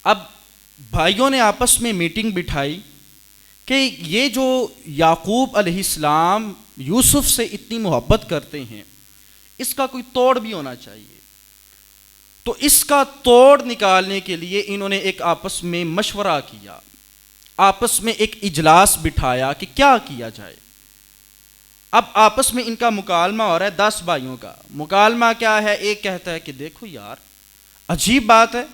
اب بھائیوں نے آپس میں میٹنگ بٹھائی کہ یہ جو یعقوب علیہ السلام یوسف سے اتنی محبت کرتے ہیں، اس کا کوئی توڑ بھی ہونا چاہیے۔ تو اس کا توڑ نکالنے کے لیے انہوں نے ایک آپس میں مشورہ کیا، آپس میں ایک اجلاس بٹھایا کہ کیا کیا جائے۔ اب آپس میں ان کا مکالمہ ہو رہا ہے، 10 بھائیوں کا مکالمہ کیا ہے؟ ایک کہتا ہے کہ دیکھو یار عجیب بات ہے،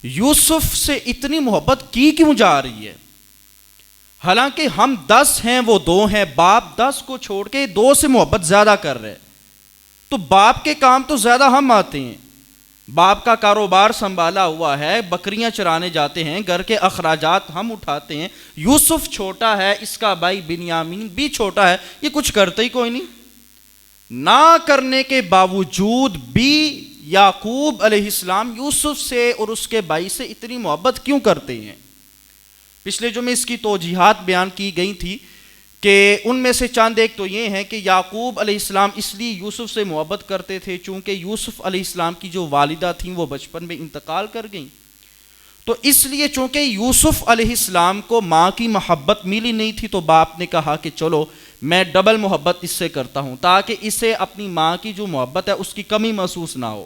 یوسف سے اتنی محبت کی کیوں جا رہی ہے؟ حالانکہ ہم 10 ہیں، وہ 2 ہیں، باپ 10 کو چھوڑ کے 2 سے محبت زیادہ کر رہے، تو باپ کے کام تو زیادہ ہم آتے ہیں، باپ کا کاروبار سنبھالا ہوا ہے، بکریاں چرانے جاتے ہیں، گھر کے اخراجات ہم اٹھاتے ہیں، یوسف چھوٹا ہے، اس کا بھائی بنیامین بھی چھوٹا ہے، یہ کچھ کرتے ہی کوئی نہیں۔ نہ کرنے کے باوجود بھی یعقوب علیہ السلام یوسف سے اور اس کے بھائی سے اتنی محبت کیوں کرتے ہیں؟ پچھلے جو میں اس کی توجیحات بیان کی گئی تھی کہ ان میں سے چند ایک تو یہ ہیں کہ یعقوب علیہ السلام اس لیے یوسف سے محبت کرتے تھے چونکہ یوسف علیہ السلام کی جو والدہ تھیں وہ بچپن میں انتقال کر گئیں، تو اس لیے چونکہ یوسف علیہ السلام کو ماں کی محبت ملی نہیں تھی تو باپ نے کہا کہ چلو میں ڈبل محبت اس سے کرتا ہوں تاکہ اسے اپنی ماں کی جو محبت ہے اس کی کمی محسوس نہ ہو۔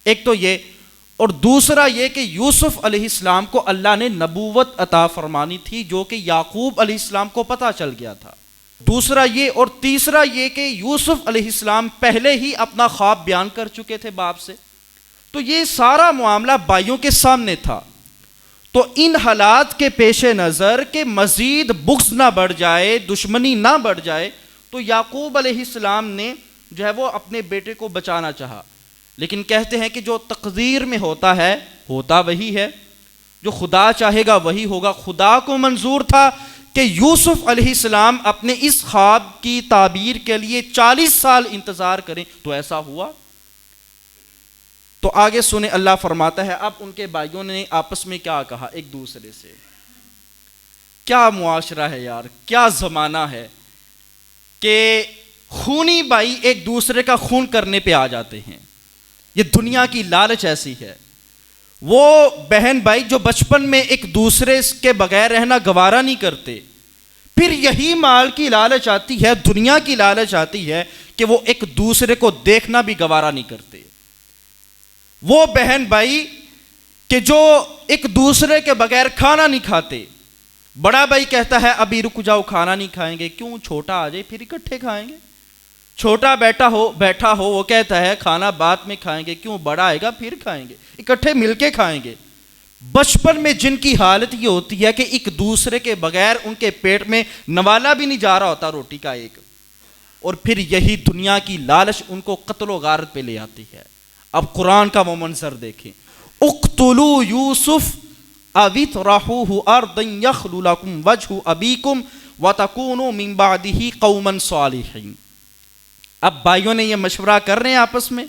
ایک تو یہ، اور دوسرا یہ کہ یوسف علیہ السلام کو اللہ نے نبوت عطا فرمانی تھی جو کہ یعقوب علیہ السلام کو پتہ چل گیا تھا۔ دوسرا یہ، اور تیسرا یہ کہ یوسف علیہ السلام پہلے ہی اپنا خواب بیان کر چکے تھے باپ سے، تو یہ سارا معاملہ بھائیوں کے سامنے تھا۔ تو ان حالات کے پیش نظر کہ مزید بغض نہ بڑھ جائے، دشمنی نہ بڑھ جائے، تو یعقوب علیہ السلام نے جو ہے وہ اپنے بیٹے کو بچانا چاہا، لیکن کہتے ہیں کہ جو تقدیر میں ہوتا ہے ہوتا وہی ہے، جو خدا چاہے گا وہی ہوگا۔ خدا کو منظور تھا کہ یوسف علیہ السلام اپنے اس خواب کی تعبیر کے لیے 40 سال انتظار کریں، تو ایسا ہوا۔ تو آگے سنیں، اللہ فرماتا ہے اب ان کے بھائیوں نے آپس میں کیا کہا ایک دوسرے سے۔ کیا معاشرہ ہے یار، کیا زمانہ ہے کہ خونی بھائی ایک دوسرے کا خون کرنے پہ آ جاتے ہیں۔ یہ دنیا کی لالچ ایسی ہے، وہ بہن بھائی جو بچپن میں ایک دوسرے کے بغیر رہنا گوارا نہیں کرتے، پھر یہی مال کی لالچ آتی ہے، دنیا کی لالچ آتی ہے کہ وہ ایک دوسرے کو دیکھنا بھی گوارا نہیں کرتے۔ وہ بہن بھائی کہ جو ایک دوسرے کے بغیر کھانا نہیں کھاتے، بڑا بھائی کہتا ہے ابھی رک جاؤ کھانا نہیں کھائیں گے، کیوں؟ چھوٹا آ جائے پھر اکٹھے کھائیں گے۔ چھوٹا بیٹھا ہو وہ کہتا ہے کھانا بعد میں کھائیں گے، کیوں؟ بڑا آئے گا پھر کھائیں گے، اکٹھے مل کے کھائیں گے۔ بچپن میں جن کی حالت یہ ہوتی ہے کہ ایک دوسرے کے بغیر ان کے پیٹ میں نوالا بھی نہیں جا رہا ہوتا روٹی کا ایک، اور پھر یہی دنیا کی لالچ ان کو قتل و غارت پہ لے آتی ہے۔ اب قرآن کا وہ منظر دیکھیں، اقتلوا یوسف او اطرحوہ ارضا یخل لکم وجہ ابیکم وتکونوا من بعدہ قوما صالحین۔ اب بھائیوں نے یہ مشورہ کر رہے ہیں آپس میں۔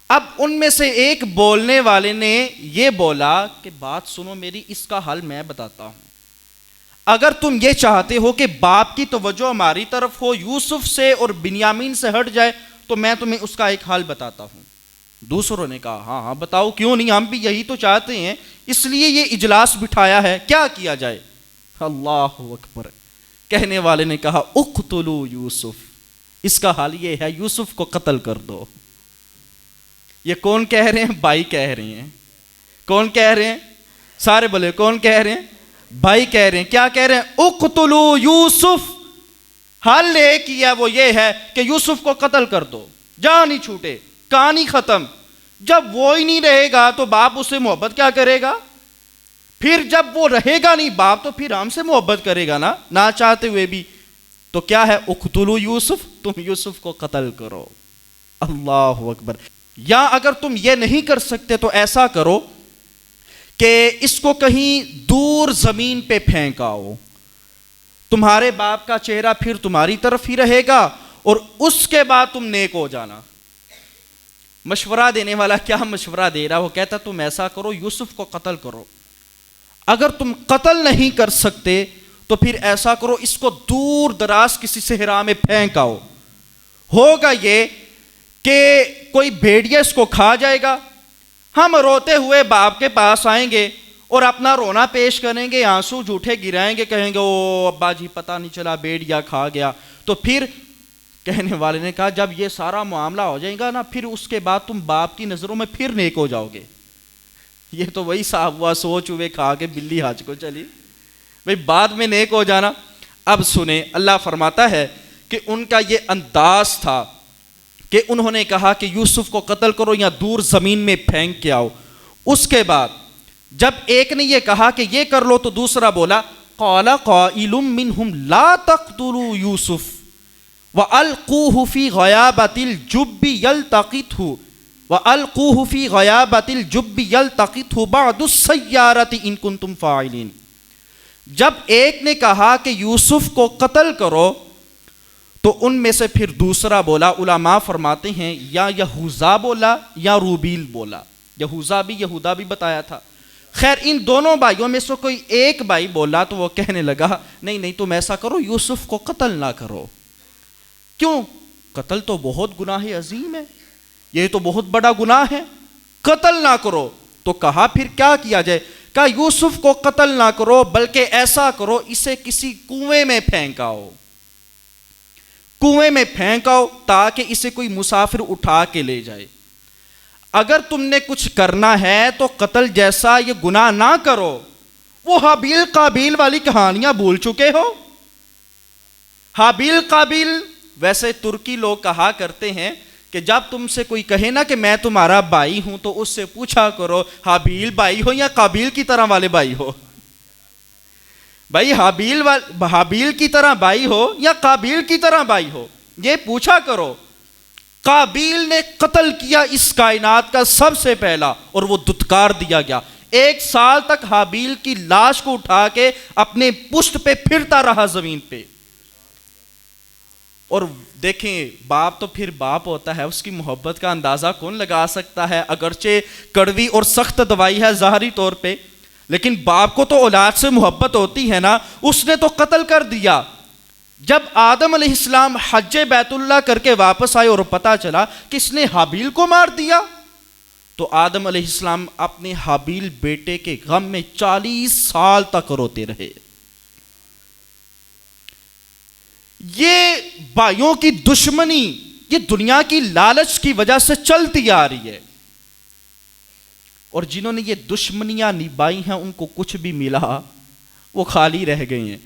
اب ان میں سے ایک بولنے والے نے یہ بولا کہ بات سنو میری، اس کا حل میں بتاتا ہوں۔ اگر تم یہ چاہتے ہو کہ باپ کی توجہ ہماری طرف ہو، یوسف سے اور بنیامین سے ہٹ جائے، تو میں تمہیں اس کا ایک حل بتاتا ہوں۔ دوسروں نے کہا ہاں بتاؤ، کیوں نہیں، ہم بھی یہی تو چاہتے ہیں، اس لیے یہ اجلاس بٹھایا ہے، کیا کیا جائے؟ اللہ اکبر۔ کہنے والے نے کہا اقتلوا یوسف، اس کا حال یہ ہے یوسف کو قتل کر دو۔ یہ کون کہہ رہے ہیں؟ بھائی کہہ رہے ہیں۔ کون کہہ رہے ہیں؟ سارے بولے کون کہہ رہے ہیں؟ بھائی کہہ رہے ہیں۔ کیا کہہ رہے ہیں؟ اقتلوا یوسف۔ حل ایک ہی ہے، وہ یہ ہے کہ یوسف کو قتل کر دو، جان ہی چھوٹے، کہانی ختم۔ جب وہ ہی نہیں رہے گا تو باپ اس سے محبت کیا کرے گا؟ پھر جب وہ رہے گا نہیں باپ تو پھر ہم سے محبت کرے گا نہ چاہتے ہوئے بھی۔ تو کیا ہے؟ اقتلوا یوسف، تم یوسف کو قتل کرو۔ اللہ اکبر۔ یا اگر تم یہ نہیں کر سکتے تو ایسا کرو کہ اس کو کہیں دور زمین پہ پھینکاؤ، تمہارے باپ کا چہرہ پھر تمہاری طرف ہی رہے گا اور اس کے بعد تم نیک ہو جانا۔ مشورہ دینے والا کیا مشورہ دے رہا؟ وہ کہتا تم ایسا کرو، یوسف کو قتل کرو۔ اگر تم قتل نہیں کر سکتے تو پھر ایسا کرو، اس کو دور دراز کسی صحرا میں پھینکاؤ۔ ہوگا یہ کہ کوئی بھیڑیا اس کو کھا جائے گا، ہم روتے ہوئے باپ کے پاس آئیں گے اور اپنا رونا پیش کریں گے، آنسو جھوٹے گرائیں گے، کہیں گے او ابا جی پتہ نہیں چلا بیڑیا کھا گیا، تو پھر کہنے والے نے کہا جب یہ سارا معاملہ ہو جائے گا نا، پھر اس کے بعد تم باپ کی نظروں میں پھر نیک ہو جاؤ گے۔ یہ تو وہی صاحب ہوا سوچ ہوئے کھا کے بلی حج کو چلی، بھئی بعد میں نیک ہو جانا۔ اب سنیں، اللہ فرماتا ہے کہ ان کا یہ انداز تھا کہ انہوں نے کہا کہ یوسف کو قتل کرو یا دور زمین میں پھینک کے آؤ۔ اس کے بعد جب ایک نے یہ کہا کہ یہ کر لو تو دوسرا بولا قال قائل منہم لا تقتلوا یوسف وَأَلْقُوهُ فِي غَيَابَةِ الْجُبِّ يَلْتَقِطْهُ وَأَلْقُوهُ فِي غَيَابَةِ الْجُبِّ يَلْتَقِطْهُ بَعْضُ السَّيَّارَةِ إِن كُنتُمْ فَاعِلِينَ۔ جب ایک نے کہا کہ یوسف کو قتل کرو تو ان میں سے پھر دوسرا بولا، علماء فرماتے ہیں یا یہوذا بولا یا روبیل بولا، یہوذا بھی یہودا بھی بتایا تھا۔ خیر ان دونوں بھائیوں میں سے کوئی ایک بھائی بولا تو وہ کہنے لگا نہیں تم ایسا کرو، یوسف کو قتل نہ کرو۔ کیوں؟ قتل تو بہت گناہ عظیم ہے، یہ تو بہت بڑا گناہ ہے، قتل نہ کرو۔ تو کہا پھر کیا کیا جائے؟ کہا یوسف کو قتل نہ کرو بلکہ ایسا کرو اسے کسی کنویں میں پھینکاؤ، کنویں میں پھینکاؤ تاکہ اسے کوئی مسافر اٹھا کے لے جائے۔ اگر تم نے کچھ کرنا ہے تو قتل جیسا یہ گناہ نہ کرو۔ وہ حابیل قابیل والی کہانیاں بھول چکے ہو؟ حابیل قابیل، ویسے ترکی لوگ کہا کرتے ہیں کہ جب تم سے کوئی کہے نا کہ میں تمہارا بھائی ہوں تو اس سے پوچھا کرو حابیل بھائی ہو یا قابیل کی طرح والے بھائی ہو۔ بھائی حابیل کی طرح بھائی ہو یا قابیل کی طرح بھائی ہو، یہ پوچھا کرو۔ قابیل نے قتل کیا اس کائنات کا سب سے پہلا اور وہ دھتکار دیا گیا، 1 سال تک حابیل کی لاش کو اٹھا کے اپنے پشت پہ پھرتا رہا زمین پہ۔ اور دیکھیں باپ تو پھر باپ ہوتا ہے، اس کی محبت کا اندازہ کون لگا سکتا ہے؟ اگرچہ کڑوی اور سخت دوائی ہے ظاہری طور پہ، لیکن باپ کو تو اولاد سے محبت ہوتی ہے نا۔ اس نے تو قتل کر دیا۔ جب آدم علیہ السلام حج بیت اللہ کر کے واپس آئے اور پتہ چلا کہ اس نے حابیل کو مار دیا، تو آدم علیہ السلام اپنے حابیل بیٹے کے غم میں 40 سال تک روتے رہے۔ یہ بھائیوں کی دشمنی یہ دنیا کی لالچ کی وجہ سے چلتی آ رہی ہے، اور جنہوں نے یہ دشمنیاں نبھائی ہیں ان کو کچھ بھی ملا وہ خالی رہ گئے ہیں،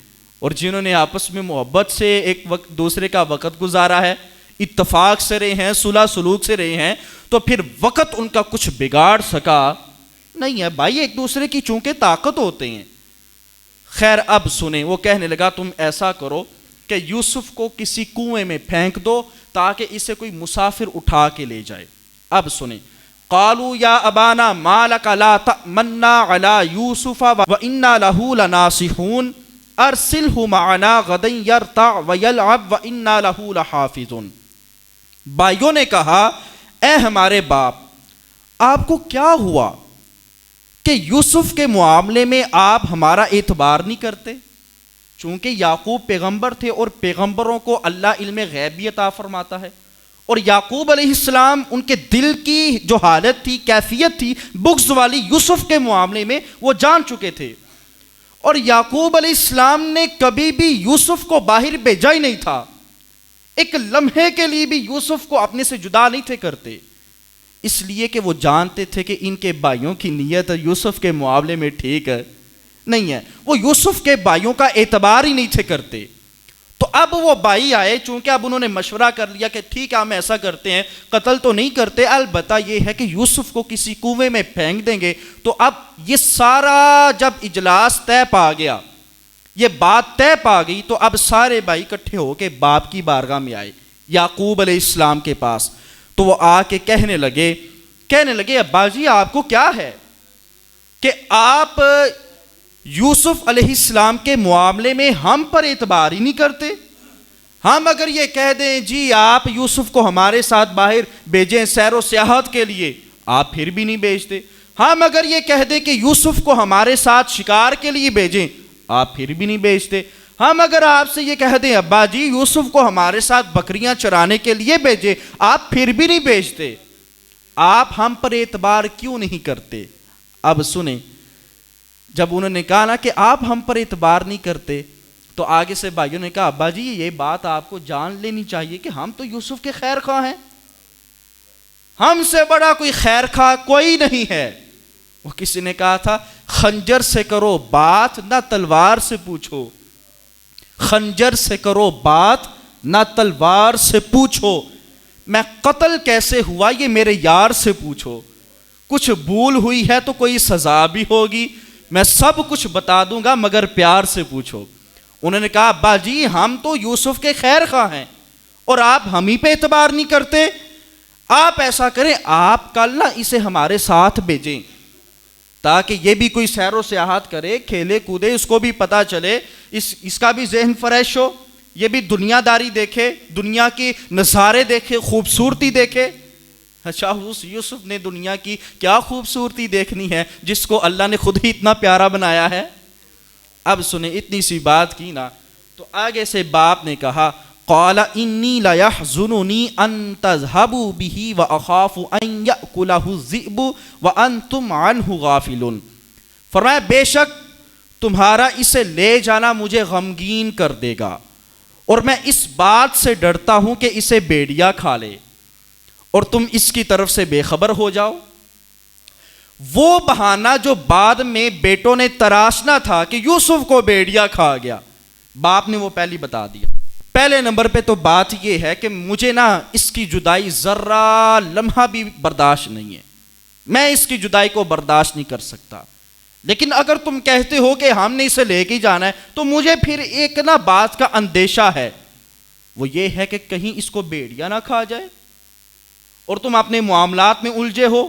اور جنہوں نے آپس میں محبت سے ایک دوسرے کا وقت گزارا ہے، اتفاق سے رہے ہیں، صلح سلوک سے رہے ہیں، تو پھر وقت ان کا کچھ بگاڑ سکا نہیں ہے۔ بھائی ایک دوسرے کی چونکہ طاقت ہوتے ہیں۔ خیر اب سنیں، وہ کہنے لگا تم ایسا کرو کہ یوسف کو کسی کنویں میں پھینک دو تاکہ اسے کوئی مسافر اٹھا کے لے جائے۔ اب سنیں، قالوا یا ابانا ما لک لا تأمنا علی یوسف وإنا لہ لناصحون ارسلہ معنا غدا یرتع ویلعب وإنا لہ لحافظون۔ بھائیوں نے کہا اے ہمارے باپ، آپ کو کیا ہوا کہ یوسف کے معاملے میں آپ ہمارا اعتبار نہیں کرتے؟ چونکہ یعقوب پیغمبر تھے اور پیغمبروں کو اللہ علم غیبی عطا فرماتا ہے، اور یعقوب علیہ السلام ان کے دل کی جو حالت تھی، کیفیت تھی بغض والی، یوسف کے معاملے میں وہ جان چکے تھے، اور یعقوب علیہ السلام نے کبھی بھی یوسف کو باہر بھیجا ہی نہیں تھا، ایک لمحے کے لیے بھی یوسف کو اپنے سے جدا نہیں تھے کرتے، اس لیے کہ وہ جانتے تھے کہ ان کے بھائیوں کی نیت یوسف کے معاملے میں ٹھیک ہے نہیں ہے، وہ یوسف کے بھائیوں کا اعتبار ہی نہیں تھے کرتے۔ تو اب وہ بھائی آئے، چونکہ اب انہوں نے مشورہ کر لیا کہ ٹھیک ہے ہم ایسا کرتے ہیں، قتل تو نہیں کرتے، البتہ یہ ہے کہ یوسف کو کسی کنویں میں پھینک دیں گے۔ تو اب یہ سارا جب اجلاس طے پا گیا، یہ بات طے پا گئی، تو اب سارے بھائی اکٹھے ہو کے باپ کی بارگاہ میں آئے یعقوب علیہ السلام کے پاس۔ تو وہ آ کے کہنے لگے ابا جی آپ کو کیا ہے کہ آپ یوسف علیہ السلام کے معاملے میں ہم پر اعتبار ہی نہیں کرتے؟ ہم اگر یہ کہہ دیں جی آپ یوسف کو ہمارے ساتھ باہر بھیجیں سیر و سیاحت کے لیے، آپ پھر بھی نہیں بھیجتے۔ ہم اگر یہ کہہ دیں کہ یوسف کو ہمارے ساتھ شکار کے لیے بھیجیں، آپ پھر بھی نہیں بھیجتے۔ ہم اگر آپ سے یہ کہہ دیں ابا جی یوسف کو ہمارے ساتھ بکریاں چرانے کے لیے بھیجیں، آپ پھر بھی نہیں بھیجتے۔ آپ ہم پر اعتبار کیوں نہیں کرتے؟ اب سنیں، جب انہوں نے کہا نا کہ آپ ہم پر اعتبار نہیں کرتے، تو آگے سے بھائیوں نے کہا ابا جی یہ بات آپ کو جان لینی چاہیے کہ ہم تو یوسف کے خیر خواہ ہیں، ہم سے بڑا کوئی خیر خواہ کوئی نہیں ہے۔ وہ کسی نے کہا تھا خنجر سے کرو بات نہ تلوار سے پوچھو، خنجر سے کرو بات نہ تلوار سے پوچھو، میں قتل کیسے ہوا یہ میرے یار سے پوچھو، کچھ بھول ہوئی ہے تو کوئی سزا بھی ہوگی، میں سب کچھ بتا دوں گا مگر پیار سے پوچھو۔ انہوں نے کہا ابا جی ہم تو یوسف کے خیر خواہ ہیں اور آپ ہم ہی پہ اعتبار نہیں کرتے، آپ ایسا کریں آپ کل نہ اسے ہمارے ساتھ بھیجیں تاکہ یہ بھی کوئی سیر و سیاحت کرے، کھیلے کودے، اس کو بھی پتہ چلے، اس کا بھی ذہن فریش ہو، یہ بھی دنیا داری دیکھے، دنیا کی نظارے دیکھے، خوبصورتی دیکھے۔ اچھا یوسف نے دنیا کی کیا خوبصورتی دیکھنی ہے جس کو اللہ نے خود ہی اتنا پیارا بنایا ہے؟ اب سنیں، اتنی سی بات کی نا تو آگے سے باپ نے کہا قال انی لیحزننی ان تذهبوا به واخاف ان یاکلہ الذئب وانتم عنہ غافلون، فرمایا بے شک تمہارا اسے لے جانا مجھے غمگین کر دے گا اور میں اس بات سے ڈرتا ہوں کہ اسے بھیڑیا کھا لے اور تم اس کی طرف سے بے خبر ہو جاؤ۔ وہ بہانہ جو بعد میں بیٹوں نے تراشنا تھا کہ یوسف کو بھیڑیا کھا گیا، باپ نے وہ پہلی بتا دیا۔ پہلے نمبر پہ تو بات یہ ہے کہ مجھے نا اس کی جدائی ذرہ لمحہ بھی برداشت نہیں ہے، میں اس کی جدائی کو برداشت نہیں کر سکتا، لیکن اگر تم کہتے ہو کہ ہم نے اسے لے کے جانا ہے تو مجھے پھر ایک نا بات کا اندیشہ ہے، وہ یہ ہے کہ کہیں اس کو بھیڑیا نہ کھا جائے اور تم اپنے معاملات میں الجھے ہو،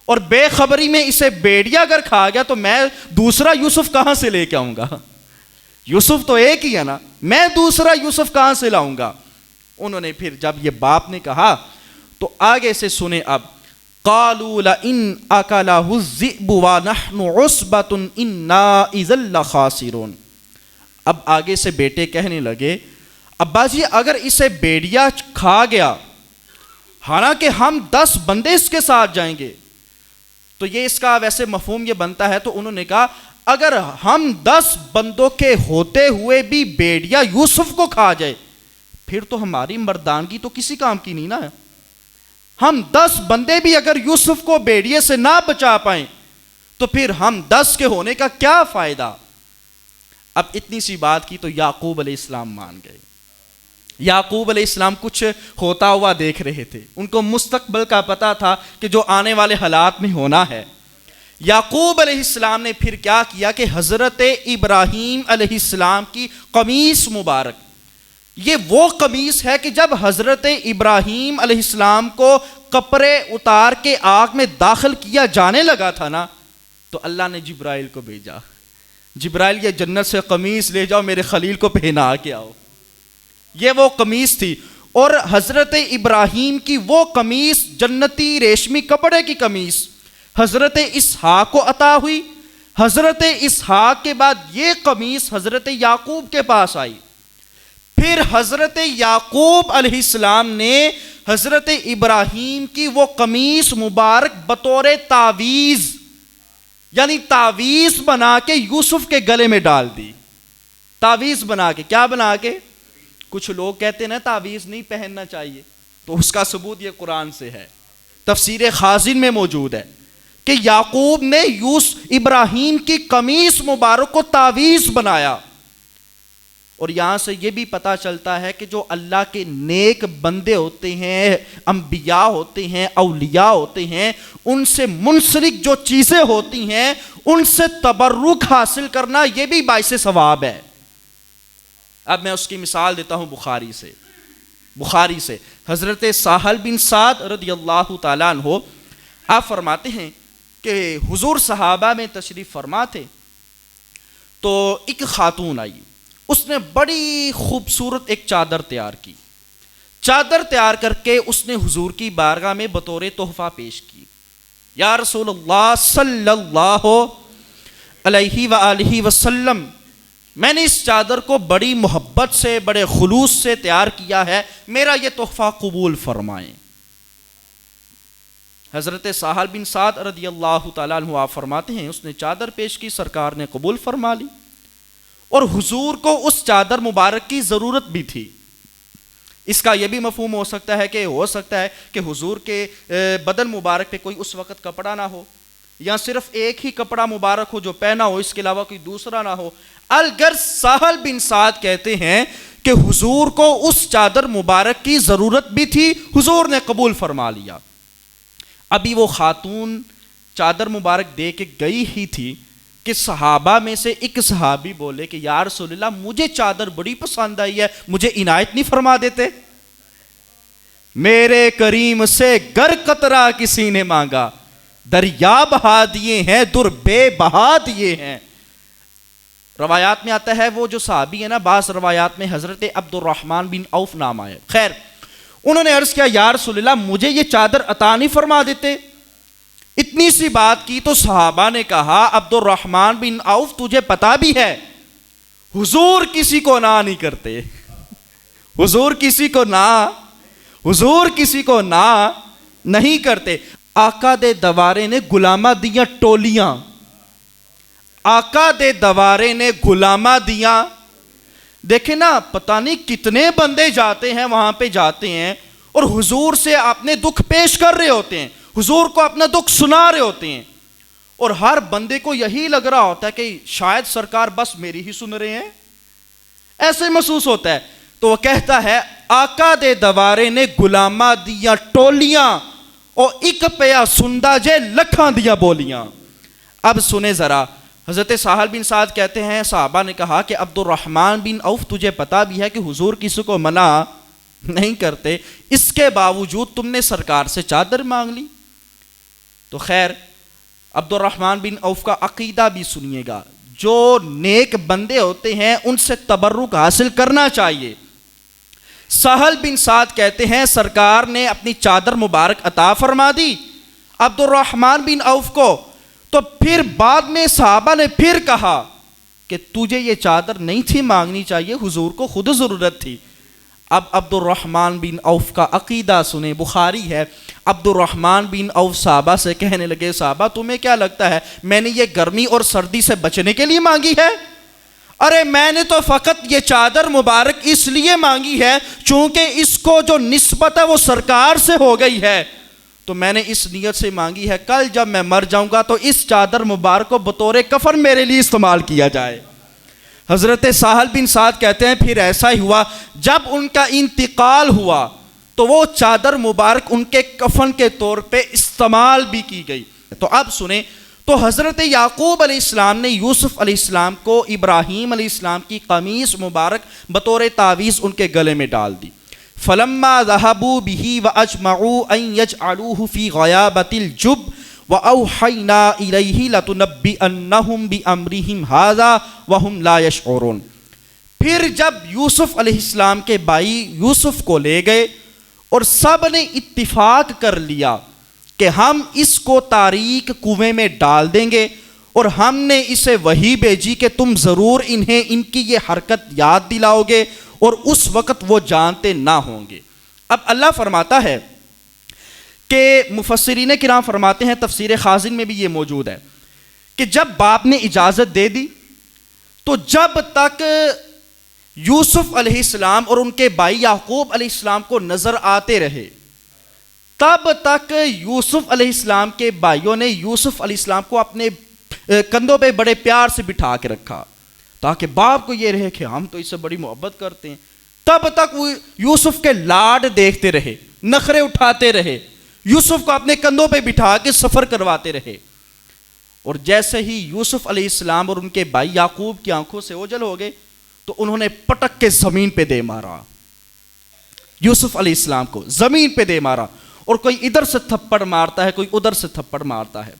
اور بے خبری میں اسے بھیڑیا اگر کھا گیا تو میں دوسرا یوسف کہاں سے لے کے آؤں گا؟ یوسف تو ایک ہی ہے نا، میں دوسرا یوسف کہاں سے لاؤں گا؟ انہوں نے پھر جب یہ باپ نے کہا تو آگے سے سنیں، اب قالوا لئن اکلہ الذئب ونحن عصبۃ انا اذا لخاسرون، اب آگے سے بیٹے کہنے لگے ابا جی اگر اسے بھیڑیا کھا گیا حالانکہ ہم 10 بندے اس کے ساتھ جائیں گے، تو یہ اس کا ویسے مفہوم یہ بنتا ہے، تو انہوں نے کہا اگر ہم 10 بندوں کے ہوتے ہوئے بھی بھیڑیا یوسف کو کھا جائے پھر تو ہماری مردانگی تو کسی کام کی نہیں نا، ہم 10 بندے بھی اگر یوسف کو بھیڑیے سے نہ بچا پائیں تو پھر ہم 10 کے ہونے کا کیا فائدہ؟ اب اتنی سی بات کی تو یعقوب علیہ السلام مان گئے۔ یعقوب علیہ السلام کچھ ہوتا ہوا دیکھ رہے تھے، ان کو مستقبل کا پتہ تھا کہ جو آنے والے حالات میں ہونا ہے۔ یعقوب علیہ السلام نے پھر کیا کیا کہ حضرت ابراہیم علیہ السلام کی قمیص مبارک، یہ وہ قمیص ہے کہ جب حضرت ابراہیم علیہ السلام کو کپڑے اتار کے آگ میں داخل کیا جانے لگا تھا نا، تو اللہ نے جبرائیل کو بھیجا، جبرائیل یہ جنت سے قمیص لے جاؤ میرے خلیل کو پہنا کے آؤ۔ یہ وہ قمیص تھی، اور حضرت ابراہیم کی وہ قمیص جنتی ریشمی کپڑے کی قمیص حضرت اسحاق کو عطا ہوئی، حضرت اسحاق کے بعد یہ قمیص حضرت یعقوب کے پاس آئی، پھر حضرت یعقوب علیہ السلام نے حضرت ابراہیم کی وہ قمیص مبارک بطور تعویذ، یعنی تعویذ بنا کے یوسف کے گلے میں ڈال دی۔ تعویذ بنا کے، کیا بنا کے؟ کچھ لوگ کہتے ہیں نا تعویذ نہیں پہننا چاہیے، تو اس کا ثبوت یہ قرآن سے ہے، تفسیر خازن میں موجود ہے کہ یعقوب نے ابراہیم کی قمیص مبارک کو تعویذ بنایا۔ اور یہاں سے یہ بھی پتہ چلتا ہے کہ جو اللہ کے نیک بندے ہوتے ہیں، انبیاء ہوتے ہیں، اولیاء ہوتے ہیں، ان سے منسلک جو چیزیں ہوتی ہیں ان سے تبرک حاصل کرنا یہ بھی باعث ثواب ہے۔ اب میں اس کی مثال دیتا ہوں بخاری سے حضرت سہل بن سعد رضی اللہ تعالیٰ عنہ، آپ فرماتے ہیں کہ حضور صحابہ میں تشریف فرما تھے تو ایک خاتون آئی، اس نے بڑی خوبصورت ایک چادر تیار کی، چادر تیار کر کے اس نے حضور کی بارگاہ میں بطور تحفہ پیش کی، یا رسول اللہ صلی اللہ علیہ وآلہ وسلم، میں نے اس چادر کو بڑی محبت سے بڑے خلوص سے تیار کیا ہے، میرا یہ تحفہ قبول فرمائیں۔ حضرت سہل بن سعد رضی اللہ تعالیٰ عنہ آپ فرماتے ہیں اس نے چادر پیش کی، سرکار نے قبول فرما لی، اور حضور کو اس چادر مبارک کی ضرورت بھی تھی۔ اس کا یہ بھی مفہوم ہو سکتا ہے کہ حضور کے بدن مبارک پہ کوئی اس وقت کپڑا نہ ہو، یا صرف ایک ہی کپڑا مبارک ہو جو پہنا ہو، اس کے علاوہ کوئی دوسرا نہ ہو۔ الغرض سہل بن سعد کہتے ہیں کہ حضور کو اس چادر مبارک کی ضرورت بھی تھی، حضور نے قبول فرما لیا۔ ابھی وہ خاتون چادر مبارک دے کے گئی ہی تھی کہ صحابہ میں سے ایک صحابی بولے کہ یا رسول اللہ مجھے چادر بڑی پسند آئی ہے، مجھے عنایت نہیں فرما دیتے؟ میرے کریم سے گر قطرہ کسی نے مانگا، دریا بہا دیے ہیں، در بے بہا دیے ہیں۔ روایات میں آتا ہے وہ جو صحابی ہے نا، بعض روایات میں حضرت عبد الرحمن بن عوف نام آئے، خیر انہوں نے عرض کیا یا رسول اللہ مجھے یہ چادر عطا نہیں فرما دیتے؟ اتنی سی بات کی تو صحابہ نے کہا عبد الرحمن بن عوف تجھے پتا بھی ہے حضور کسی کو نہ نہیں کرتے، حضور کسی کو نہ نہیں کرتے۔ آقا دے دوارے نے غلامہ دیاں ٹولیاں، آقا دے دوارے نے غلامہ دیاں، دیکھیں نا پتہ نہیں کتنے بندے جاتے ہیں وہاں پہ جاتے ہیں اور حضور سے اپنے دکھ پیش کر رہے ہوتے ہیں، حضور کو اپنا دکھ سنا رہے ہوتے ہیں، اور ہر بندے کو یہی لگ رہا ہوتا ہے کہ شاید سرکار بس میری ہی سن رہے ہیں، ایسے محسوس ہوتا ہے۔ تو وہ کہتا ہے آقا دے دوارے نے غلامہ دیاں ٹولیاں اور ایک پیا سندا جے لکھاں دیاں بولیاں۔ اب سنیں ذرا، حضرت سہل بن سعد کہتے ہیں صحابہ نے کہا کہ عبد الرحمن بن عوف تجھے پتا بھی ہے کہ حضور کسی کو منع نہیں کرتے، اس کے باوجود تم نے سرکار سے چادر مانگ لی۔ تو خیر عبد الرحمن بن عوف کا عقیدہ بھی سنیے گا، جو نیک بندے ہوتے ہیں ان سے تبرک حاصل کرنا چاہیے۔ سہل بن سعد کہتے ہیں سرکار نے اپنی چادر مبارک عطا فرما دی عبد الرحمن بن عوف کو، تو پھر بعد میں صحابہ نے پھر کہا کہ تجھے یہ چادر نہیں تھی مانگنی چاہیے، حضور کو خود ضرورت تھی۔ اب عبد الرحمن بن عوف کا عقیدہ سنیں، بخاری ہے، عبد الرحمن بن عوف صحابہ سے کہنے لگے صحابہ تمہیں کیا لگتا ہے میں نے یہ گرمی اور سردی سے بچنے کے لیے مانگی ہے؟ ارے میں نے تو فقط یہ چادر مبارک اس لیے مانگی ہے چونکہ اس کو جو نسبت ہے وہ سرکار سے ہو گئی ہے، تو میں نے اس نیت سے مانگی ہے کل جب میں مر جاؤں گا تو اس چادر مبارک کو بطور کفن میرے لیے استعمال کیا جائے۔ حضرت سہل بن سعد کہتے ہیں پھر ایسا ہی ہوا، جب ان کا انتقال ہوا تو وہ چادر مبارک ان کے کفن کے طور پہ استعمال بھی کی گئی۔ تو اب سنیں، تو حضرت یعقوب علیہ السلام نے یوسف علیہ السلام کو ابراہیم علیہ السلام کی قمیص مبارک بطور تعویذ ان کے گلے میں ڈال دی۔ فلما ذهبوا به واجمعوا ان يجعلوه في غيابة الجب واوحينا اليه لتنبئنهم بامرهم هذا وهم لا يشعرون۔ پھر جب یوسف علیہ السلام کے بھائی یوسف کو لے گئے اور سب نے اتفاق کر لیا کہ ہم اس کو تاریک کنویں میں ڈال دیں گے، اور ہم نے اسے وحی بھیجی کہ تم ضرور انہیں ان کی یہ حرکت یاد دلاؤ گے اور اس وقت وہ جانتے نہ ہوں گے۔ اب اللہ فرماتا ہے کہ مفسرین کرام فرماتے ہیں، تفسیر خازن میں بھی یہ موجود ہے کہ جب باپ نے اجازت دے دی تو جب تک یوسف علیہ السلام اور ان کے بھائی یعقوب علیہ السلام کو نظر آتے رہے تب تک یوسف علیہ السلام کے بھائیوں نے یوسف علیہ السلام کو اپنے کندھوں پہ بڑے پیار سے بٹھا کے رکھا تاکہ باپ کو یہ رہے کہ ہم تو اس سے بڑی محبت کرتے ہیں۔ تب تک وہ یوسف کے لاڈ دیکھتے رہے، نخرے اٹھاتے رہے، یوسف کو اپنے کندھوں پہ بٹھا کے سفر کرواتے رہے، اور جیسے ہی یوسف علیہ السلام اور ان کے بھائی یعقوب کی آنکھوں سے اوجھل ہو گئے تو انہوں نے پٹک کے زمین پہ دے مارا، یوسف علیہ السلام کو زمین پہ دے مارا، اور کوئی ادھر سے تھپڑ مارتا ہے کوئی ادھر سے تھپڑ مارتا ہے،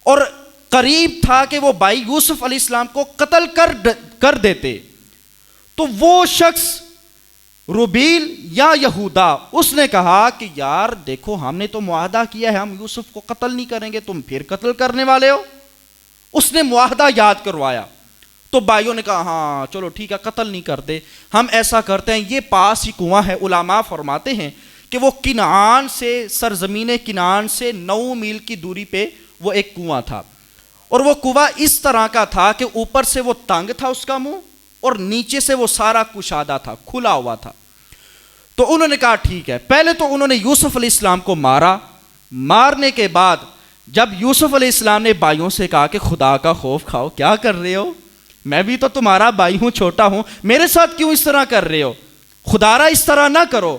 اور قریب تھا کہ وہ بھائی یوسف علیہ السلام کو قتل کر دیتے تو وہ شخص روبیل یا یہودا اس نے کہا کہ یار دیکھو ہم نے تو معاہدہ کیا ہے ہم یوسف کو قتل نہیں کریں گے، تم پھر قتل کرنے والے ہو۔ اس نے معاہدہ یاد کروایا تو بھائیوں نے کہا ہاں چلو ٹھیک ہے قتل نہیں کرتے، ہم ایسا کرتے ہیں، یہ پاس ہی کنواں ہے۔ علماء فرماتے ہیں کہ وہ کنعان سے، سرزمین کنعان سے 9 میل کی دوری پہ وہ ایک کنواں تھا، اور وہ کنواں اس طرح کا تھا کہ اوپر سے وہ تنگ تھا اس کا منہ، اور نیچے سے وہ سارا کشادہ تھا، کھلا ہوا تھا۔ تو انہوں نے کہا ٹھیک ہے، پہلے تو انہوں نے یوسف علیہ السلام کو مارا، مارنے کے بعد جب یوسف علیہ السلام نے بھائیوں سے کہا کہ خدا کا خوف کھاؤ، کیا کر رہے ہو، میں بھی تو تمہارا بھائی ہوں، چھوٹا ہوں، میرے ساتھ کیوں اس طرح کر رہے ہو، خدا را اس طرح نہ کرو۔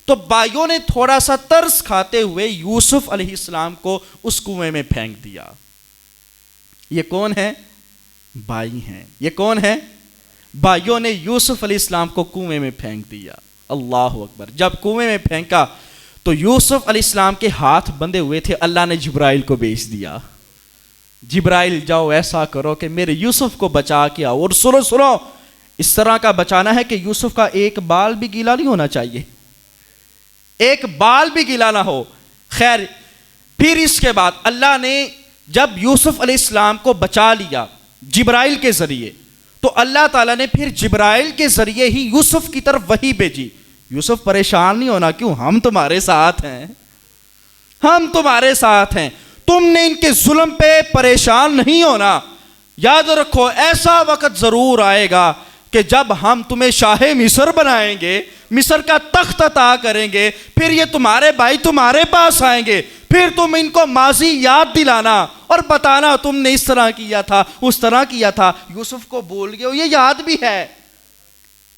تو بھائیوں نے تھوڑا سا ترس کھاتے ہوئے یوسف علیہ السلام کو اس کنویں میں پھینک دیا۔ یہ کون ہے؟ بھائی ہیں۔ یہ کون ہے؟ بھائیوں نے یوسف علیہ السلام کو کنویں میں پھینک دیا۔ اللہ اکبر۔ جب کنویں میں پھینکا تو یوسف علیہ السلام کے ہاتھ بندھے ہوئے تھے، اللہ نے جبرائیل کو بھیج دیا، جبرائیل جاؤ ایسا کرو کہ میرے یوسف کو بچا کے آؤ، اور سنو اس طرح کا بچانا ہے کہ یوسف کا ایک بال بھی گیلا نہیں ہونا چاہیے، ایک بال بھی گیلا نہ ہو۔ خیر، پھر اس کے بعد اللہ نے جب یوسف علیہ السلام کو بچا لیا جبرائیل کے ذریعے، تو اللہ تعالیٰ نے پھر جبرائیل کے ذریعے ہی یوسف کی طرف وحی بھیجی، یوسف پریشان نہیں ہونا، کیوں، ہم تمہارے ساتھ ہیں، ہم تمہارے ساتھ ہیں، تم نے ان کے ظلم پہ پریشان نہیں ہونا۔ یاد رکھو ایسا وقت ضرور آئے گا کہ جب ہم تمہیں شاہ مصر بنائیں گے، مصر کا تخت عطا کریں گے، پھر یہ تمہارے بھائی تمہارے پاس آئیں گے، پھر تم ان کو ماضی یاد دلانا اور بتانا تم نے اس طرح کیا تھا، اس طرح کیا تھا۔ یوسف کو بول گئے، یہ یاد بھی ہے،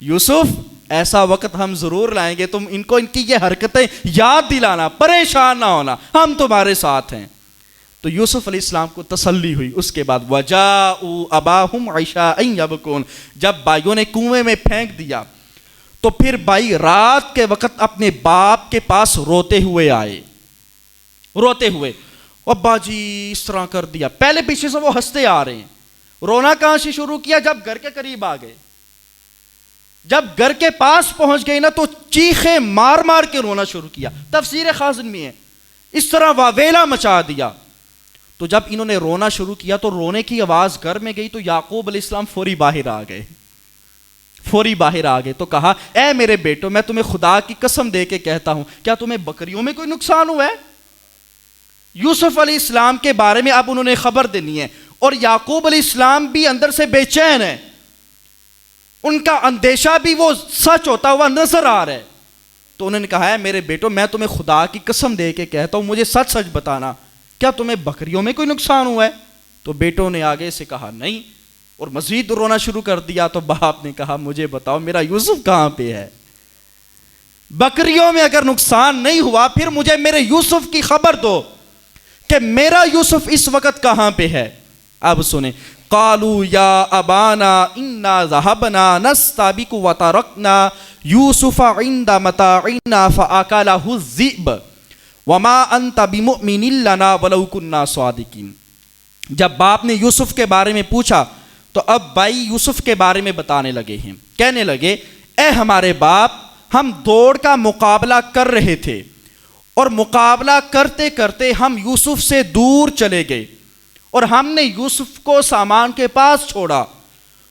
یوسف ایسا وقت ہم ضرور لائیں گے، تم ان کو ان کی یہ حرکتیں یاد دلانا، پریشان نہ ہونا، ہم تمہارے ساتھ ہیں۔ تو یوسف علیہ السلام کو تسلی ہوئی۔ اس کے بعد وَجَاءُوا أَبَاهُمْ عِشَاءً يَبْكُونَ، جب بھائیوں نے کنویں میں پھینک دیا تو پھر بھائی رات کے وقت اپنے باپ کے پاس روتے ہوئے آئے، روتے ہوئے، ابا جی اس طرح کر دیا۔ پہلے پیچھے سے وہ ہنستے آ رہے ہیں، رونا کہاں سے شروع کیا؟ جب گھر کے قریب آ گئے، جب گھر کے پاس پہنچ گئے نا تو چیخیں مار مار کے رونا شروع کیا۔ تفسیر خازن میں ہے، اس طرح واویلا مچا دیا۔ تو جب انہوں نے رونا شروع کیا تو رونے کی آواز گھر میں گئی تو یعقوب علیہ السلام فوری باہر آ گئے، فوری باہر آ گئے تو کہا اے میرے بیٹو، میں تمہیں خدا کی قسم دے کے کہتا ہوں، کیا تمہیں بکریوں میں کوئی نقصان ہوا ہے؟ یوسف علیہ السلام کے بارے میں اب انہوں نے خبر دینی ہے، اور یعقوب علیہ السلام بھی اندر سے بے چین ہے، ان کا اندیشہ بھی وہ سچ ہوتا ہوا نظر آ رہا ہے۔ تو انہوں نے کہا ہے میرے بیٹو، میں تمہیں خدا کی قسم دے کے کہتا ہوں، مجھے سچ سچ بتانا، کیا تمہیں بکریوں میں کوئی نقصان ہوا ہے؟ تو بیٹوں نے آگے سے کہا نہیں، اور مزید رونا شروع کر دیا۔ تو باپ نے کہا مجھے بتاؤ میرا یوسف کہاں پہ ہے؟ بکریوں میں اگر نقصان نہیں ہوا پھر مجھے میرے یوسف کی خبر دو کہ میرا یوسف اس وقت کہاں پہ ہے۔ اب سنیں، قالوا یا ابانا انا ذهبنا نستبق وترکنا یوسف عند متاعنا فاکلہ الذئب وما انت بمؤمن لنا ولو كنا صادقین۔ جب باپ نے یوسف کے بارے میں پوچھا تو اب بھائی یوسف کے بارے میں بتانے لگے ہیں، کہنے لگے اے ہمارے باپ، ہم دوڑ کا مقابلہ کر رہے تھے، اور مقابلہ کرتے کرتے ہم یوسف سے دور چلے گئے، اور ہم نے یوسف کو سامان کے پاس چھوڑا،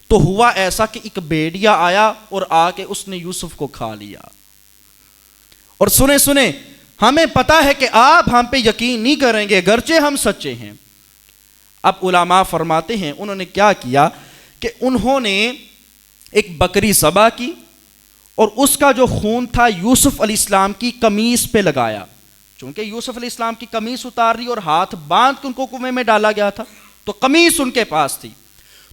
تو ہوا ایسا کہ ایک بھیڑیا آیا اور آ کے اس نے یوسف کو کھا لیا۔ اور سنیں ہمیں پتا ہے کہ آپ ہم پہ یقین نہیں کریں گے گرچہ ہم سچے ہیں۔ اب علماء فرماتے ہیں انہوں نے کیا کیا کہ انہوں نے ایک بکری ذبح کی اور اس کا جو خون تھا یوسف علیہ السلام کی قمیص پہ لگایا، چونکہ یوسف علیہ السلام کی قمیص اتار دی اور ہاتھ باندھ کے ان کو کنویں میں ڈالا گیا تھا، تو قمیص ان کے پاس تھی،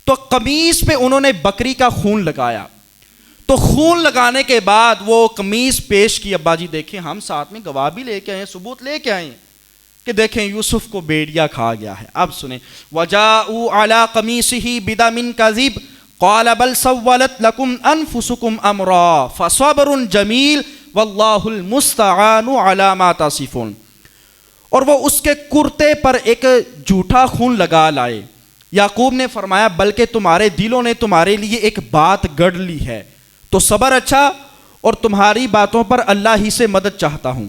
تو قمیص پہ انہوں نے بکری کا خون لگایا۔ تو خون لگانے کے بعد وہ قمیص پیش کی، ابا جی دیکھیں ہم ساتھ میں گواہ بھی لے کے آئے، ثبوت لے کے آئے کہ دیکھیں یوسف کو بھیڑیا کھا گیا ہے۔ اب سنیں، وَجَاءُوا عَلَىٰ قَمِيصِهِ بِدَمٍ كَذِبٍ قَالَ بَلْ سَوَّلَتْ لَكُمْ أَنفُسُكُمْ أَمْرًا فَصَبْرٌ جَمِيلٌ وَاللَّهُ الْمُسْتَعَانُ عَلَىٰ مَا تَصِفُونَ۔ اور وہ اس کے کرتے پر ایک جھوٹا خون لگا لائے۔ یعقوب نے فرمایا بلکہ تمہارے دلوں نے تمہارے لیے ایک بات گڑھ لی ہے، تو صبر اچھا، اور تمہاری باتوں پر اللہ ہی سے مدد چاہتا ہوں۔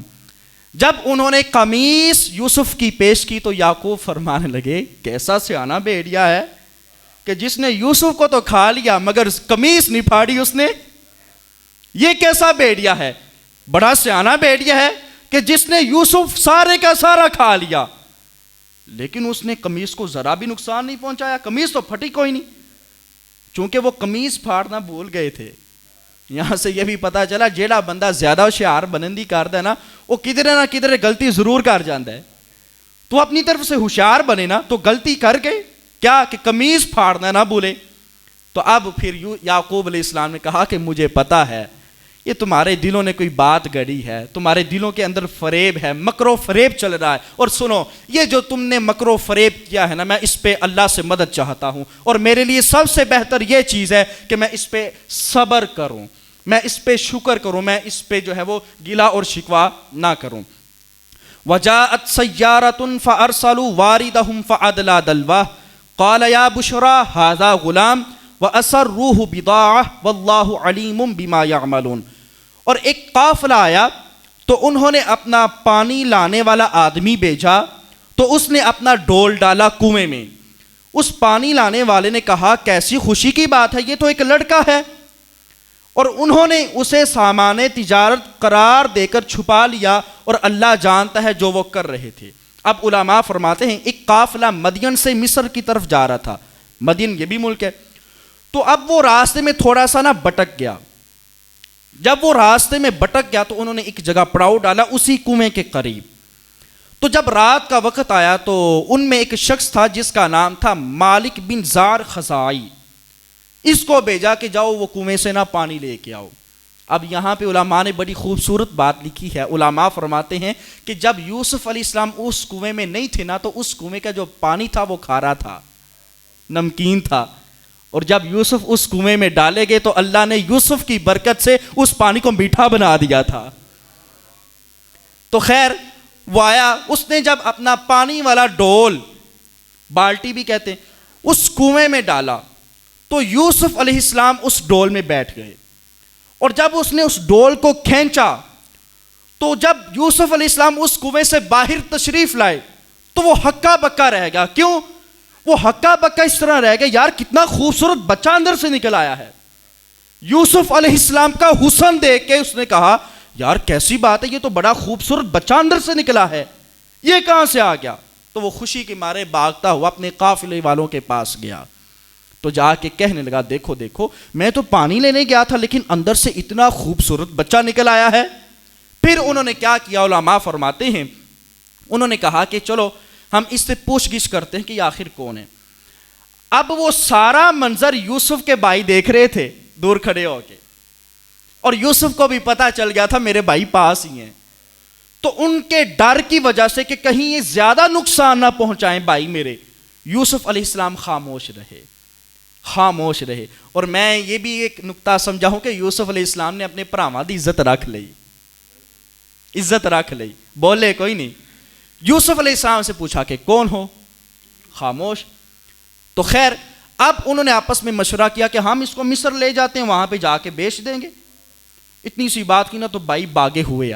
جب انہوں نے قمیص یوسف کی پیش کی تو یعقوب فرمانے لگے کیسا سیانا بھیڑیا ہے کہ جس نے یوسف کو تو کھا لیا مگر قمیص نہیں پھاڑی اس نے، یہ کیسا بھیڑیا ہے۔ بڑا سیانا بیٹیا ہے کہ جس نے یوسف سارے کا سارا کھا لیا، لیکن اس نے قمیص کو ذرا بھی نقصان نہیں پہنچایا، قمیص تو پھٹی کوئی نہیں، چونکہ وہ قمیص پھاڑنا بھول گئے تھے۔ یہاں سے یہ بھی پتا چلا جیڑا بندہ زیادہ ہوشیار بنندی کردا ہے نا، وہ کدھر نہ کدھر غلطی ضرور کر جاندا ہے۔ تو اپنی طرف سے ہوشیار بنے نا تو غلطی کر گئے کیا کہ قمیص پھاڑنا نہ بھولے۔ تو اب پھر یعقوب علیہ السلام نے کہا کہ مجھے پتا ہے یہ تمہارے دلوں نے کوئی بات گڑی ہے، تمہارے دلوں کے اندر فریب ہے، مکر و فریب چل رہا ہے، اور سنو یہ جو تم نے مکر و فریب کیا ہے نا، میں اس پہ اللہ سے مدد چاہتا ہوں، اور میرے لیے سب سے بہتر یہ چیز ہے کہ میں اس پہ صبر کروں، میں اس پہ شکر کروں، میں اس پہ جو ہے وہ گلہ اور شکوہ نہ کروں۔ وجاءت سیارۃ فارسلوا واردہم فادلی دلوہ قال یا بشرا ھذا غلام واسروہ بضاعہ واللہ علیم بما یعملون۔ اور ایک قافلہ آیا تو انہوں نے اپنا پانی لانے والا آدمی بھیجا، تو اس نے اپنا ڈول ڈالا کنویں میں۔ اس پانی لانے والے نے کہا کیسی خوشی کی بات ہے، یہ تو ایک لڑکا ہے، اور انہوں نے اسے سامان تجارت قرار دے کر چھپا لیا، اور اللہ جانتا ہے جو وہ کر رہے تھے۔ اب علماء فرماتے ہیں ایک قافلہ مدین سے مصر کی طرف جا رہا تھا، مدین یہ بھی ملک ہے، تو اب وہ راستے میں تھوڑا سا بھٹک گیا۔ جب وہ راستے میں بھٹک گیا تو انہوں نے ایک جگہ پڑاؤ ڈالا اسی کنویں کے قریب۔ تو جب رات کا وقت آیا تو ان میں ایک شخص تھا جس کا نام تھا مالک بن زار خزائی، اس کو بھیجا کہ جاؤ وہ کنویں سے پانی لے کے آؤ۔ اب یہاں پہ علماء نے بڑی خوبصورت بات لکھی ہے، علماء فرماتے ہیں کہ جب یوسف علیہ السلام اس کنویں میں نہیں تھے نا تو اس کنویں کا جو پانی تھا وہ کھارا تھا، نمکین تھا، اور جب یوسف اس کنویں میں ڈالے گئے تو اللہ نے یوسف کی برکت سے اس پانی کو میٹھا بنا دیا تھا۔ تو خیر وہ آیا، اس نے جب اپنا پانی والا ڈول، بالٹی بھی کہتے ہیں، اس کنویں میں ڈالا تو یوسف علیہ السلام اس ڈول میں بیٹھ گئے، اور جب اس نے اس ڈول کو کھینچا تو جب یوسف علیہ السلام اس کنویں سے باہر تشریف لائے تو وہ ہکا بکا رہ گیا۔ کیوں وہ ہکا بکا اس طرح رہ گیا؟ یار کتنا خوبصورت بچہ اندر سے نکل آیا ہے۔ یوسف علیہ السلام کا حسن دیکھ کے اس نے کہا یار کیسی بات ہے، یہ تو بڑا خوبصورت بچہ اندر سے نکلا ہے، یہ کہاں سے آ گیا؟ تو وہ خوشی کے مارے بھاگتا ہوا اپنے قافلے والوں کے پاس گیا، تو جا کے کہنے لگا دیکھو دیکھو میں تو پانی لینے گیا تھا لیکن اندر سے اتنا خوبصورت بچہ نکل آیا ہے۔ پھر انہوں نے کیا کیا، علماء فرماتے ہیں انہوں نے کہا کہ چلو ہم اس سے پوچھ گچھ کرتے ہیں کہ یہ آخر کون ہے۔ اب وہ سارا منظر یوسف کے بھائی دیکھ رہے تھے دور کھڑے ہو کے، اور یوسف کو بھی پتا چل گیا تھا میرے بھائی پاس ہی ہیں، تو ان کے ڈر کی وجہ سے کہ کہیں یہ زیادہ نقصان نہ پہنچائیں بھائی میرے، یوسف علیہ السلام خاموش رہے۔ اور میں یہ بھی ایک نقطہ سمجھاؤں کہ یوسف علیہ السلام نے اپنے بھراواں دی عزت رکھ لئی، بولے کوئی نہیں۔ یوسف علیہ السلام سے پوچھا کہ کون ہو، خاموش۔ تو خیر اب انہوں نے آپس میں مشورہ کیا کہ ہم اس کو مصر لے جاتے ہیں، وہاں پہ جا کے بیچ دیں گے۔ اتنی سی بات کی نا تو بھائی باگے ہوئے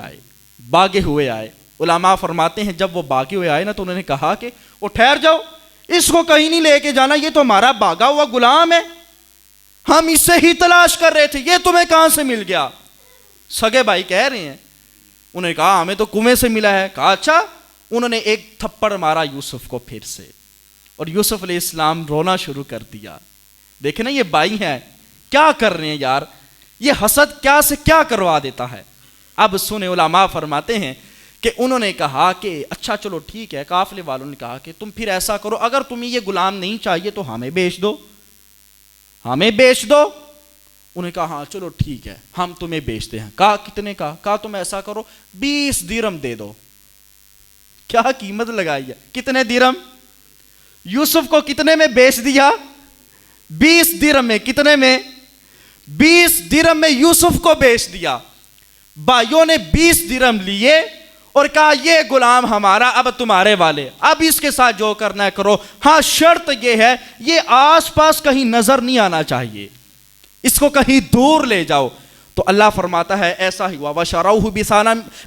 آئے۔ علماء فرماتے ہیں جب وہ باگے ہوئے آئے نا تو انہوں نے کہا کہ وہ ٹھہر جاؤ، اس کو کہیں نہیں لے کے جانا، یہ تو ہمارا باگا ہوا غلام ہے، ہم اس سے ہی تلاش کر رہے تھے، یہ تمہیں کہاں سے مل گیا؟ سگے بھائی کہہ رہے ہیں، انہوں نے کہا ہمیں تو کنویں سے ملا ہے۔ کہا اچھا۔ انہوں نے ایک تھپڑ مارا یوسف کو پھر سے، اور یوسف علیہ السلام رونا شروع کر دیا۔ دیکھیں نا یہ بھائی ہیں کیا کر رہے ہیں یار، یہ حسد کیا سے کیا کروا دیتا ہے۔ اب سنیں علماء فرماتے ہیں کہ انہوں نے کہا کہ اچھا چلو ٹھیک ہے، قافلے والوں نے کہا کہ تم پھر ایسا کرو، اگر تمہیں یہ غلام نہیں چاہیے تو ہمیں بیچ دو۔ انہوں نے کہا ہاں چلو ٹھیک ہے ہم تمہیں بیچتے ہیں۔ کہا کتنے کا؟ کہا تم ایسا کرو 20 درہم دے دو۔ کیا قیمت لگائی ہے، کتنے درہم؟ یوسف کو کتنے میں بیچ دیا؟ 20 درہم میں۔ کتنے میں؟ 20 درہم میں یوسف کو بیچ دیا۔ بھائیوں نے 20 درہم لیے اور کہا یہ غلام ہمارا، اب تمہارے والے، اب اس کے ساتھ جو کرنا ہے کرو، ہاں شرط یہ ہے یہ آس پاس کہیں نظر نہیں آنا چاہیے، اس کو کہیں دور لے جاؤ۔ تو اللہ فرماتا ہے ایسا ہی ہوا، وَشَرَوْهُ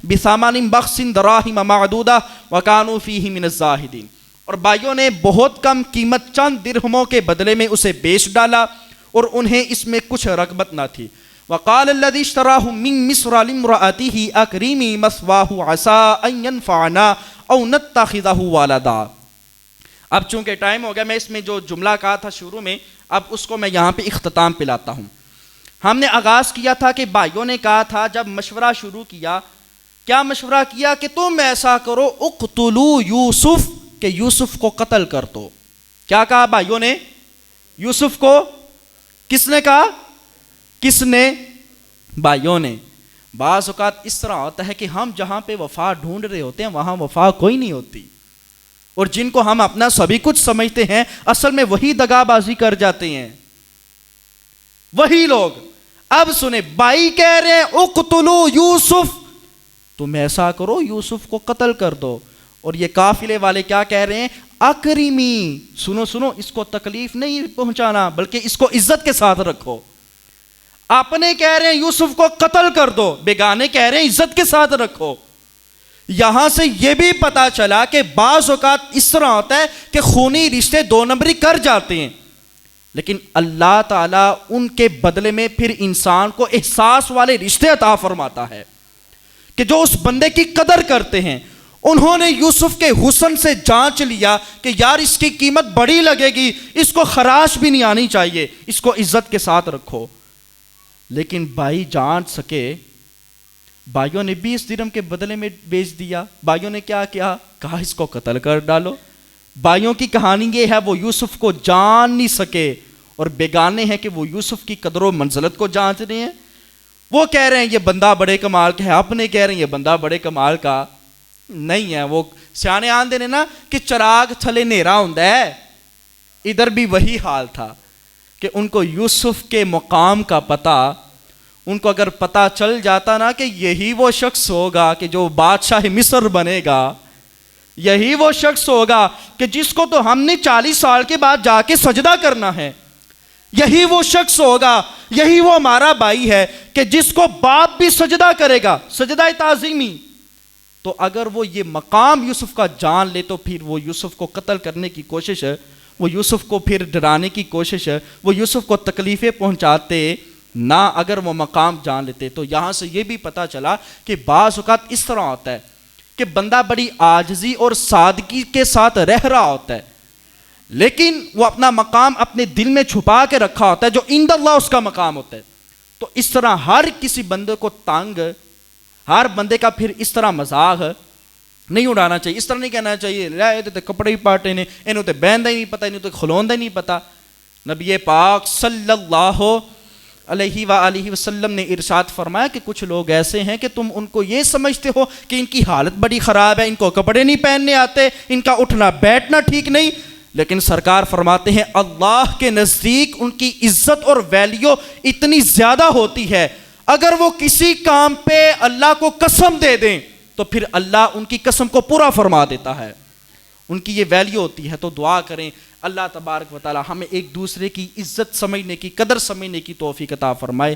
بِثَمَنٍ بَخْسٍ دَرَاهِمَ مَعْدُودَةٍ وَكَانُوا فِيهِ مِنَ الزَّاهِدِينَ۔ اور بھائیوں نے بہت کم قیمت چند درہموں کے بدلے میں اسے بیچ ڈالا اور انہیں اس میں کچھ رغبت نہ تھی۔ وقال الذي اشتراه من مصر لامرأته اکریمی مثواه عسى ان ينفعنا او نتخذه ولدا. اب چونکہ ٹائم ہو گیا، میں اس میں جو جملہ کہا تھا شروع میں، اب اس کو میں یہاں پہ اختتام پہ لاتا ہوں. ہم نے آغاز کیا تھا کہ بھائیوں نے کہا تھا جب مشورہ شروع کیا، کیا مشورہ کیا کہ تم ایسا کرو اقتلوا یوسف، کہ یوسف کو قتل کر دو. کیا کہا بھائیوں نے؟ یوسف کو کس نے کہا؟ کس نے؟ بھائیوں نے. بعض اوقات اس طرح ہوتا ہے کہ ہم جہاں پہ وفا ڈھونڈ رہے ہوتے ہیں وہاں وفا کوئی نہیں ہوتی، اور جن کو ہم اپنا سبھی کچھ سمجھتے ہیں اصل میں وہی دغا بازی کر جاتے ہیں، وہی لوگ. اب سنیں، بھائی کہہ رہے ہیں اقتلوا یوسف، تم ایسا کرو یوسف کو قتل کر دو. اور یہ قافلے والے کیا کہہ رہے ہیں؟ اکریمی. سنو سنو، اس کو تکلیف نہیں پہنچانا بلکہ اس کو عزت کے ساتھ رکھو. اپنے کہہ رہے ہیں یوسف کو قتل کر دو، بیگانے کہہ رہے ہیں عزت کے ساتھ رکھو. یہاں سے یہ بھی پتا چلا کہ بعض اوقات اس طرح ہوتا ہے کہ خونی رشتے دو نمبری کر جاتے ہیں، لیکن اللہ تعالیٰ ان کے بدلے میں پھر انسان کو احساس والے رشتے عطا فرماتا ہے کہ جو اس بندے کی قدر کرتے ہیں. انہوں نے یوسف کے حسن سے جانچ لیا کہ یار اس کی قیمت بڑی لگے گی، اس کو خراش بھی نہیں آنی چاہیے، اس کو عزت کے ساتھ رکھو. لیکن بھائی جان سکے، بھائیوں نے 20 درہم کے بدلے میں بیچ دیا. بھائیوں نے کیا کیا؟ کہا اس کو قتل کر ڈالو. بھائیوں کی کہانی یہ ہے وہ یوسف کو جان نہیں سکے، اور بیگانے ہیں کہ وہ یوسف کی قدر و منزلت کو جانچ رہے ہیں. وہ کہہ رہے ہیں یہ بندہ بڑے کمال کا ہے، اپنے کہہ رہے ہیں یہ بندہ بڑے کمال کا نہیں ہے. وہ سیانے آندے نے نا کہ چراغ تھلے نیرا ہوندا ہے، ادھر بھی وہی حال تھا کہ ان کو یوسف کے مقام کا پتہ، ان کو اگر پتہ چل جاتا نا کہ یہی وہ شخص ہوگا کہ جو بادشاہ مصر بنے گا، یہی وہ شخص ہوگا کہ جس کو تو ہم نے 40 سال کے بعد جا کے سجدہ کرنا ہے، یہی وہ شخص ہوگا، یہی وہ ہمارا بھائی ہے کہ جس کو باپ بھی سجدہ کرے گا، سجدہ تعظیمی. تو اگر وہ یہ مقام یوسف کا جان لے تو پھر وہ یوسف کو قتل کرنے کی کوشش ہے، وہ یوسف کو پھر ڈرانے کی کوشش ہے، وہ یوسف کو تکلیفیں پہنچاتے نہ اگر وہ مقام جان لیتے. تو یہاں سے یہ بھی پتہ چلا کہ بعض اوقات اس طرح ہوتا ہے کہ بندہ بڑی عاجزی اور سادگی کے ساتھ رہ رہا ہوتا ہے، لیکن وہ اپنا مقام اپنے دل میں چھپا کے رکھا ہوتا ہے جو عند اللہ اس کا مقام ہوتا ہے. تو اس طرح ہر کسی بندے کو تنگ، ہر بندے کا پھر اس طرح مذاق نہیں اڑانا چاہیے. اس طرح نہیں کہنا چاہیے لے تے کپڑے ہی پاٹے نے، انہوں تے بہندا ہی نہیں پتہ، انہوں تے کھلوندا ہی نہیں پتہ. نبی پاک صلی اللہ علیہ وآلہ وسلم نے ارشاد فرمایا کہ کچھ لوگ ایسے ہیں کہ تم ان کو یہ سمجھتے ہو کہ ان کی حالت بڑی خراب ہے، ان کو کپڑے نہیں پہننے آتے، ان کا اٹھنا بیٹھنا ٹھیک نہیں، لیکن سرکار فرماتے ہیں اللہ کے نزدیک ان کی عزت اور ویلیو اتنی زیادہ ہوتی ہے، اگر وہ کسی کام پہ اللہ کو قسم دے دیں تو پھر اللہ ان کی قسم کو پورا فرما دیتا ہے. ان کی یہ ویلیو ہوتی ہے. تو دعا کریں اللہ تبارک و تعالی ہمیں ایک دوسرے کی عزت سمجھنے کی، قدر سمجھنے کی توفیق عطا فرمائے.